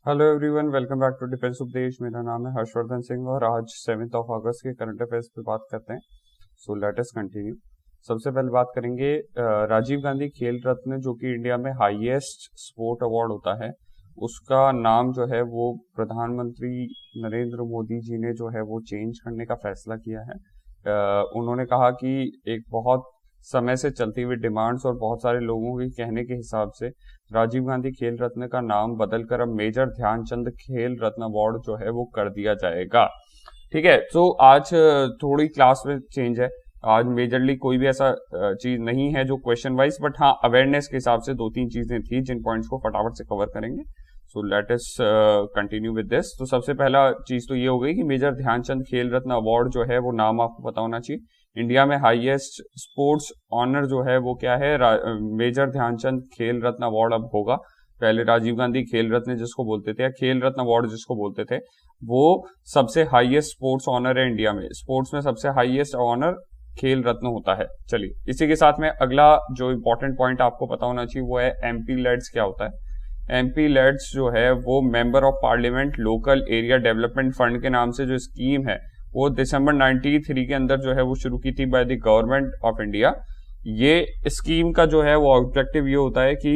Hello everyone, welcome back to defence Updesh. मेरा नाम है हर्षवर्धन सिंह और आज 7 अगस्त के करंट अफेयर्स पे बात करते हैं। So let us continue. सबसे पहले बात करेंगे राजीव गांधी खेल रत्न, जो कि इंडिया में हाईएस्ट स्पोर्ट अवार्ड होता है, उसका नाम जो है वो प्रधानमंत्री नरेंद्र मोदी जी ने जो है वो चेंज करने का फैसला किया है। उन्होंने कहा कि एक बहुत समय से चलती हुई डिमांड्स और बहुत सारे लोगों के कहने के हिसाब से राजीव गांधी खेल रत्न का नाम बदलकर अब मेजर ध्यानचंद खेल रत्न अवार्ड जो है वो कर दिया जाएगा। ठीक है, तो आज थोड़ी क्लास में चेंज है। आज मेजरली कोई भी ऐसा चीज नहीं है जो क्वेश्चन वाइज, बट हाँ अवेयरनेस के हिसाब से दो तीन चीजें थी जिन पॉइंट्स को फटाफट से कवर करेंगे। So let us continue with this. तो सबसे पहला चीज तो ये हो गई कि मेजर ध्यानचंद खेल रत्न अवार्ड जो है वो नाम आपको पता होना चाहिए। इंडिया में हाईएस्ट स्पोर्ट्स ऑनर जो है वो क्या है, मेजर ध्यानचंद खेल रत्न अवार्ड अब होगा। पहले राजीव गांधी खेल रत्न जिसको बोलते थे या खेल रत्न अवार्ड जिसको बोलते थे, वो सबसे हाईएस्ट स्पोर्ट्स ऑनर है इंडिया में। स्पोर्ट्स में सबसे हाईएस्ट ऑनर खेल रत्न होता है। चलिए, इसी के साथ में अगला जो इंपॉर्टेंट पॉइंट आपको पता होना चाहिए वो है एमपी लेड्स क्या होता है। एमपी लेड्स जो है वो member of parliament local area development fund के नाम से जो स्कीम है वो दिसंबर 93 के अंदर जो है वो शुरू की थी by the government of India. ये स्कीम का जो है वो ऑब्जेक्टिव ये होता है कि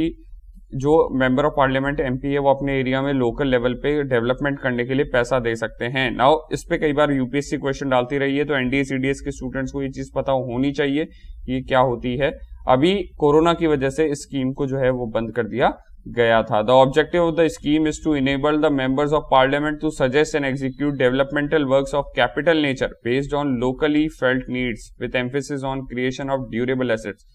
जो मेंबर ऑफ पार्लियामेंट एमपी है वो अपने एरिया में लोकल लेवल पे डेवलपमेंट करने के लिए पैसा दे सकते हैं। नाउ इस पे कई बार यूपीएससी क्वेश्चन डालती रही है, तो एनडीए सीडीएस के स्टूडेंट्स को ये चीज पता होनी चाहिए ये क्या होती है। अभी कोरोना की वजह से इस स्कीम को जो है वो बंद कर दिया गया था। The objective of the scheme is to enable the members of parliament to suggest and execute developmental works of capital nature based on locally felt needs with emphasis on creation of durable assets.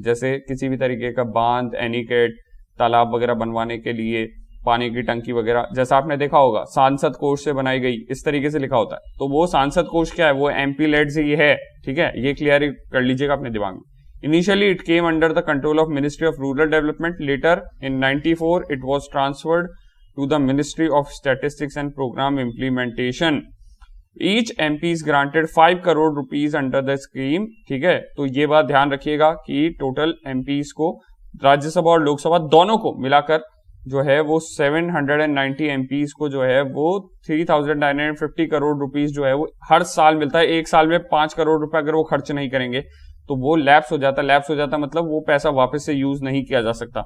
जैसे किसी भी तरीके का बांध, एनीकेट, तालाब वगैरह बनवाने के लिए, पानी की टंकी वगैरह, जैसा आपने देखा होगा सांसद कोष से बनाई गई, इस तरीके से लिखा होता है। तो वो सांसद कोष क्या है, वो एमपी लेड से ये है। ठीक है, ये क्लियर कर लीजिएगा अपने दिमाग में। Initially, it came under the control of Ministry of Rural Development. Later, in 94, it was transferred to the Ministry of Statistics and Program Implementation. Each MP is granted 5 crore rupees under the scheme. ठीक है, तो ये बात ध्यान रखिएगा कि total MPs को, राज्यसभा और लोकसभा दोनों को मिलाकर जो है वो 790 MPs को जो है वो 3950 करोड़ रुपीस जो है वो हर साल मिलता है। एक साल में 5 करोड़ रुपए अगर वो खर्च नहीं करेंगे तो वो लैप्स हो जाता मतलब वो पैसा वापस से यूज नहीं किया जा सकता।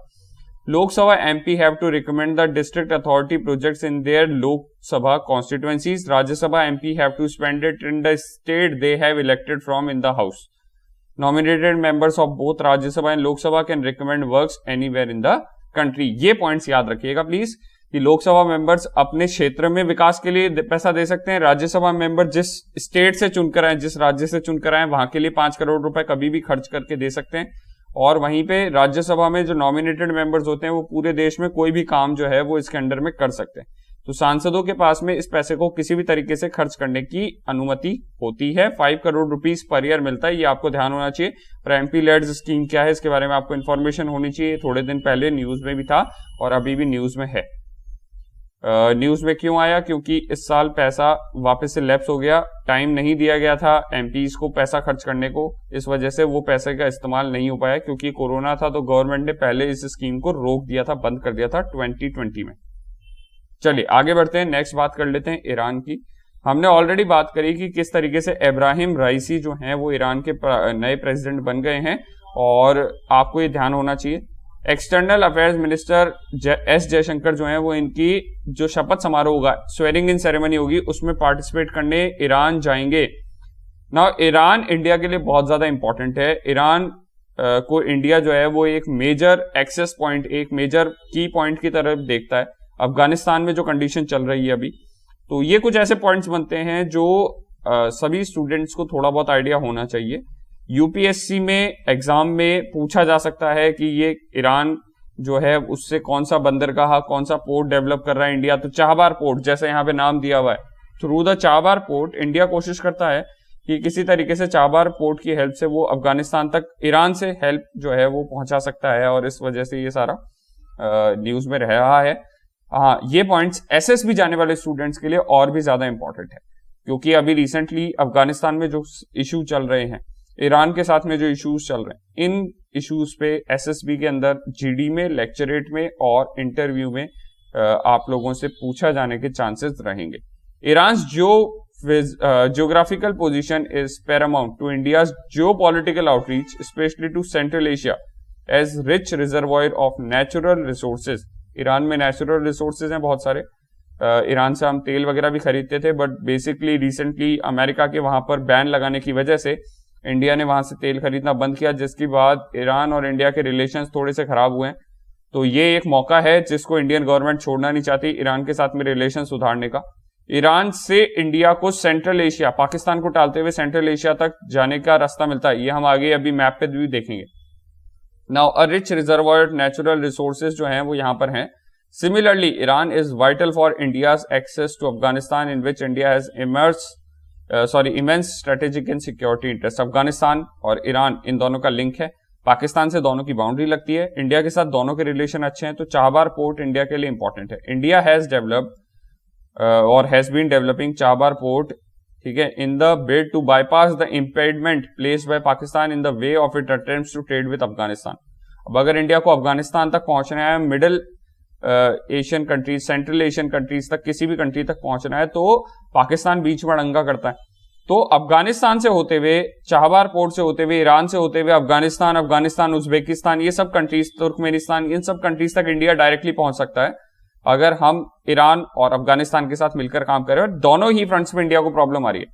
Lok Sabha MP have to recommend the district authority projects in their Lok Sabha constituencies. Rajya Sabha MP have to spend it in the state they have elected from in the house. Nominated members of both Rajya Sabha and Lok Sabha can recommend works anywhere in the country. ये points याद रखिएगा please कि Lok Sabha members अपने क्षेत्र में विकास के लिए पैसा दे सकते हैं। राज्यसभा मेंबर जिस स्टेट से चुनकर आए, जिस राज्य से चुनकर आए, वहां के लिए 5 करोड़ रुपए कभी भी खर्च करके दे सकते हैं। और वहीं पे राज्यसभा में जो नॉमिनेटेड मेंबर्स होते हैं वो पूरे देश में कोई भी काम जो है वो इसके अंडर में कर सकते हैं। तो सांसदों के पास में इस पैसे को किसी भी तरीके से खर्च करने की अनुमति होती है। 5 करोड़ रुपीस पर ईयर मिलता है, ये आपको ध्यान होना चाहिए। और एमपी लेड्स स्कीम क्या है इसके बारे में आपको इन्फॉर्मेशन होनी चाहिए। थोड़े दिन पहले न्यूज में भी था और अभी भी न्यूज में है। न्यूज में क्यों आया, क्योंकि इस साल पैसा वापस से लैप्स हो गया, टाइम नहीं दिया गया था एमपीज को पैसा खर्च करने को, इस वजह से वो पैसे का इस्तेमाल नहीं हो पाया। क्योंकि कोरोना था तो गवर्नमेंट ने पहले इस स्कीम को रोक दिया था, बंद कर दिया था 2020 में। चलिए आगे बढ़ते हैं, नेक्स्ट बात कर लेते हैं ईरान की। हमने ऑलरेडी बात करी कि किस तरीके से इब्राहिम राइसी जो हैं वो ईरान के नए प्रेसिडेंट बन गए हैं। और आपको ये ध्यान होना चाहिए, external affairs minister S Jaishankar जो है वो इनकी जो शपथ समारोह होगा, स्वेरिंग इन सेरेमनी होगी, उसमें पार्टिसिपेट करने ईरान जाएंगे। ना ईरान इंडिया के लिए बहुत ज्यादा इंपॉर्टेंट है। ईरान को इंडिया जो है वो एक मेजर एक्सेस पॉइंट, एक मेजर की पॉइंट की तरफ देखता है। अफगानिस्तान में जो कंडीशन चल रही है अभी, तो ये कुछ ऐसे पॉइंट्स बनते हैं जो सभी स्टूडेंट्स को थोड़ा बहुत आइडिया होना चाहिए। यूपीएससी में एग्जाम में पूछा जा सकता है कि ये ईरान जो है उससे कौन सा बंदरगाह, कौन सा पोर्ट डेवलप कर रहा है इंडिया। तो चाबहार पोर्ट, जैसे यहाँ पे नाम दिया हुआ है, through the Chabahar port India कोशिश करता है कि किसी तरीके से चाबहार पोर्ट की हेल्प से वो अफगानिस्तान तक ईरान से हेल्प जो है वो पहुंचा सकता है। और इस वजह से ये सारा न्यूज में रह रहा है। हाँ, ये पॉइंट्स एसएसबी जाने वाले स्टूडेंट्स के लिए और भी ज्यादा इंपॉर्टेंट है, क्योंकि अभी रिसेंटली अफगानिस्तान में जो इशू चल रहे हैं, ईरान के साथ में जो इश्यूज चल रहे हैं, इन इश्यूज पे एसएसबी के अंदर जीडी में, लेक्चरेट में और इंटरव्यू में आप लोगों से पूछा जाने के चांसेस रहेंगे। Iran geographical position is paramount to India's geopolitical outreach, especially to Central Asia, as rich reservoir of natural resources. Iran में नेचुरल रिसोर्सेज हैं बहुत सारे। ईरान से हम तेल वगैरह भी खरीदते थे, बट बेसिकली रिसेंटली अमेरिका के वहां पर बैन लगाने की वजह से इंडिया ने वहां से तेल खरीदना बंद किया, जिसके बाद ईरान और इंडिया के रिलेशंस थोड़े से खराब हुए हैं। तो ये एक मौका है जिसको इंडियन गवर्नमेंट छोड़ना नहीं चाहती, ईरान के साथ में रिलेशन सुधारने का। ईरान से इंडिया को सेंट्रल एशिया, पाकिस्तान को टालते हुए सेंट्रल एशिया तक जाने का रास्ता मिलता है। ये हम आगे अभी मैप पे भी देखेंगे। Now a rich reservoir natural resources जो हैं वो यहाँ पर हैं। Similarly Iran is vital for India's access to Afghanistan, in which India has immense strategic and security interest. Afghanistan और ईरान इन दोनों का लिंक है, पाकिस्तान से दोनों की बाउंड्री लगती है, इंडिया के साथ दोनों के रिलेशन अच्छे हैं, तो चाबहार पोर्ट इंडिया के लिए इंपॉर्टेंट है। इंडिया हैज डेवलप्ड और has been developing Chabahar port, ठीक है, in the bid to bypass the impediment placed by Pakistan in the way of it attempts to trade with Afghanistan. अब अगर इंडिया को अफगानिस्तान तक पहुंचना है, middle Asian countries, central Asian countries तक, किसी भी कंट्री तक पहुंचना है, तो पाकिस्तान बीच में अड़ंगा करता है। तो अफगानिस्तान से होते हुए, चाबहार पोर्ट से होते हुए, ईरान से होते हुए अफगानिस्तान, उज्बेकिस्तान, ये सब कंट्रीज, तुर्कमेनिस्तान, इन सब कंट्रीज तक इंडिया डायरेक्टली पहुंच सकता है अगर हम ईरान और अफगानिस्तान के साथ मिलकर काम करें। और दोनों ही फ्रंट्स में इंडिया को प्रॉब्लम आ रही है।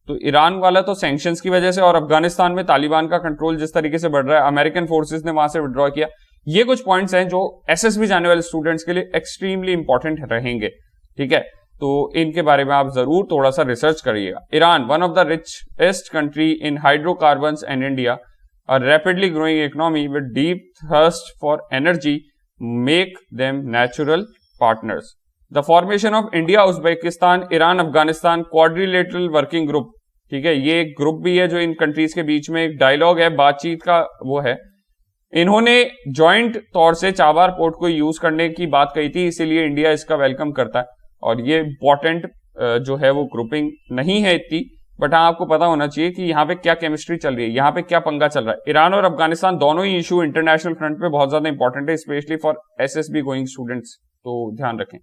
तो ईरान वाला तो सैंक्शंस की वजह से, और अफगानिस्तान में तालिबान का कंट्रोल जिस तरीके से बढ़ रहा है, अमेरिकन फोर्सेस ने वहां से विड्रॉ किया। ये कुछ पॉइंट्स हैं जो एसएसबी जाने वाले स्टूडेंट्स के लिए एक्सट्रीमली इंपॉर्टेंट रहेंगे, ठीक है। तो इनके बारे में आप जरूर थोड़ा सा रिसर्च करिएगा। Iran, one of the richest country in hydrocarbons, and India a rapidly growing economy with deep thirst for energy make them natural partners. The formation of India, Uzbekistan, Iran, Afghanistan quadrilateral working group, ठीक है, ये एक group भी है जो इन countries के बीच में एक डायलॉग है, बातचीत का वो है। इन्होंने ज्वाइंट तौर से चाबहार पोर्ट को यूज करने की बात कही थी, इसीलिए इंडिया इसका वेलकम करता है। और ये इंपॉर्टेंट जो है वो ग्रुपिंग नहीं है इतनी, बट हाँ आपको पता होना चाहिए कि यहाँ पे क्या केमिस्ट्री चल रही है, यहाँ पे क्या पंगा चल रहा है। ईरान और अफगानिस्तान दोनों ही इशू इंटरनेशनल फ्रंट पे बहुत ज्यादा इंपॉर्टेंट है, specially for SSB going students, तो ध्यान रखें।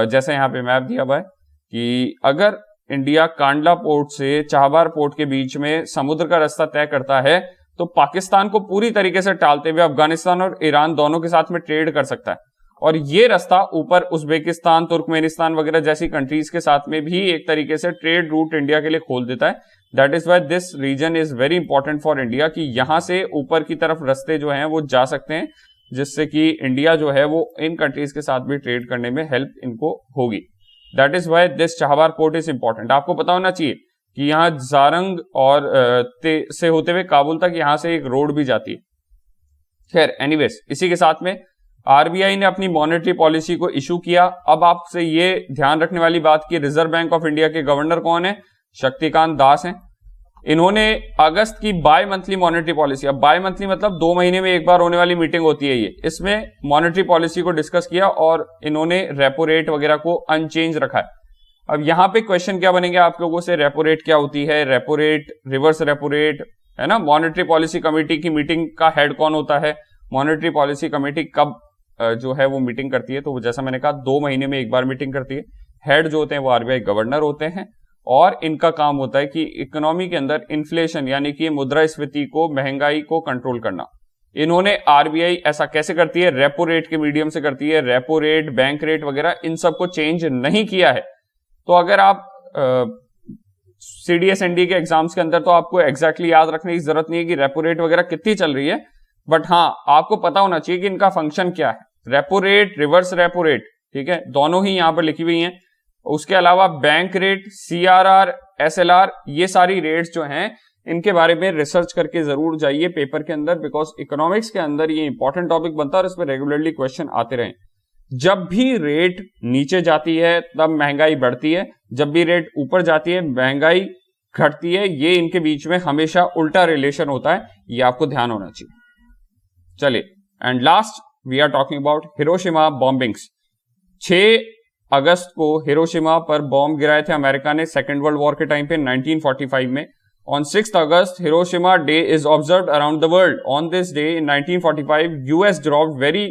जैसे यहाँ पे मैप दिया हुआ है कि अगर इंडिया कांडला पोर्ट से चाबहार पोर्ट के बीच में समुद्र का रास्ता तय करता है, तो पाकिस्तान को पूरी तरीके से टालते हुए अफगानिस्तान और ईरान दोनों के साथ में ट्रेड कर सकता है। और ये रास्ता ऊपर उज्बेकिस्तान, तुर्कमेनिस्तान वगैरह जैसी कंट्रीज के साथ में भी एक तरीके से ट्रेड रूट इंडिया के लिए खोल देता है। That is why this region is very important for India, कि यहां से ऊपर की तरफ रास्ते जो हैं वो जा सकते हैं, जिससे कि इंडिया जो है वो इन कंट्रीज के साथ भी ट्रेड करने में हेल्प इनको होगी। That is why this Chabahar port is important. आपको पता होना चाहिए कि यहाँ जारंग और से होते हुए काबुल तक यहाँ से एक रोड भी जाती है। खैर एनीवेज, इसी के साथ में आरबीआई ने अपनी मॉनेटरी पॉलिसी को इशू किया। अब आपसे ये ध्यान रखने वाली बात कि रिजर्व बैंक ऑफ इंडिया के गवर्नर कौन है? शक्तिकांत दास हैं। इन्होंने अगस्त की बाय मंथली मॉनेटरी पॉलिसी, अब बाय मंथली मतलब 2 महीने में एक बार होने वाली मीटिंग होती है ये, इसमें मॉनेटरी पॉलिसी को डिस्कस किया और इन्होंने रेपो रेट वगैरह को अनचेंज रखा है। अब यहां पे क्वेश्चन क्या बनेंगे आप लोगों से, रेपो रेट क्या होती है, repo rate, reverse repo rate, है ना। मॉनेटरी पॉलिसी कमेटी की मीटिंग का हेड कौन होता है, मॉनेटरी पॉलिसी कमेटी कब जो है वो मीटिंग करती है, तो जैसा मैंने कहा 2 महीने में एक बार मीटिंग करती है। हेड जो होते हैं वो आरबीआई गवर्नर होते हैं और इनका काम होता है कि इकोनॉमी के अंदर इन्फ्लेशन यानी कि मुद्रास्फीति को, महंगाई को कंट्रोल करना। इन्होंने आरबीआई ऐसा कैसे करती है, रेपो रेट के मीडियम से करती है। रेपो रेट, बैंक रेट वगैरह इन सबको चेंज नहीं किया है। तो अगर आप सीडीएस-एनडी के एग्जाम्स के अंदर, तो आपको एग्जैक्टली याद रखने की जरूरत नहीं है कि रेपो रेट वगैरह कितनी चल रही है, बट हाँ आपको पता होना चाहिए कि इनका फंक्शन क्या है। Repo rate, reverse repo rate, ठीक है, दोनों ही यहां पर लिखी हुई हैं। उसके अलावा बैंक रेट, सीआरआर, एसएलआर, ये सारी रेट्स जो हैं इनके बारे में रिसर्च करके जरूर जाइए पेपर के अंदर, बिकॉज इकोनॉमिक्स के अंदर ये इंपॉर्टेंट टॉपिक बनता है और इस पर रेगुलरली क्वेश्चन आते रहे। जब भी रेट नीचे जाती है तब महंगाई बढ़ती है, जब भी रेट ऊपर जाती है महंगाई घटती है। ये इनके बीच में हमेशा उल्टा रिलेशन होता है, ये आपको ध्यान होना चाहिए। चलिए, and last we are talking about Hiroshima bombings. 6 अगस्त को हिरोशिमा पर बॉम्ब गिराए थे अमेरिका ने सेकेंड वर्ल्ड वॉर के टाइम पे 1945 में। On 6 August Hiroshima day is observed around the world. On this day in 1945 US dropped very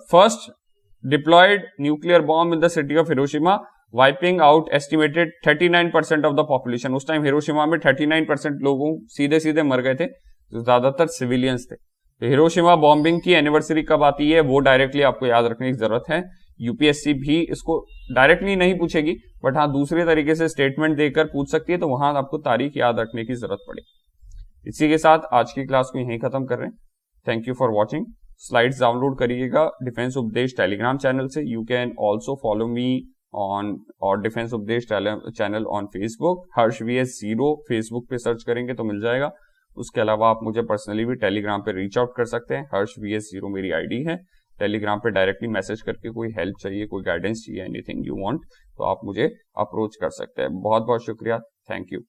first deployed nuclear bomb in the city of Hiroshima wiping out estimated 39% of the population. उस time Hiroshima में 39% लोगों सीधे सीधे मर गए थे, जो ज्यादातर सिविलियंस थे। तो हिरोशिमा बॉम्बिंग की एनिवर्सरी कब आती है वो डायरेक्टली आपको याद रखने की जरूरत है। यूपीएससी भी इसको डायरेक्टली नहीं पूछेगी, बट हाँ दूसरे तरीके से स्टेटमेंट देकर पूछ सकती है, तो वहां आपको तारीख याद रखने की जरूरत पड़ेगी। इसी के साथ आज की क्लास को यहीं खत्म कर रहे हैं। Thank you for watching. Slides download करिएगा डिफेंस उपदेश टेलीग्राम चैनल से। You can also follow me on और डिफेंस उपदेश channel on Facebook. Harsh VS0 Facebook पे सर्च करेंगे तो मिल जाएगा। उसके अलावा आप मुझे पर्सनली भी टेलीग्राम पे रीच आउट कर सकते हैं। हर्ष VS0 मेरी आईडी है। टेलीग्राम पे डायरेक्टली मैसेज करके कोई हेल्प चाहिए, कोई गाइडेंस चाहिए, एनीथिंग यू वांट, तो आप मुझे अप्रोच कर सकते हैं। बहुत बहुत शुक्रिया। Thank you.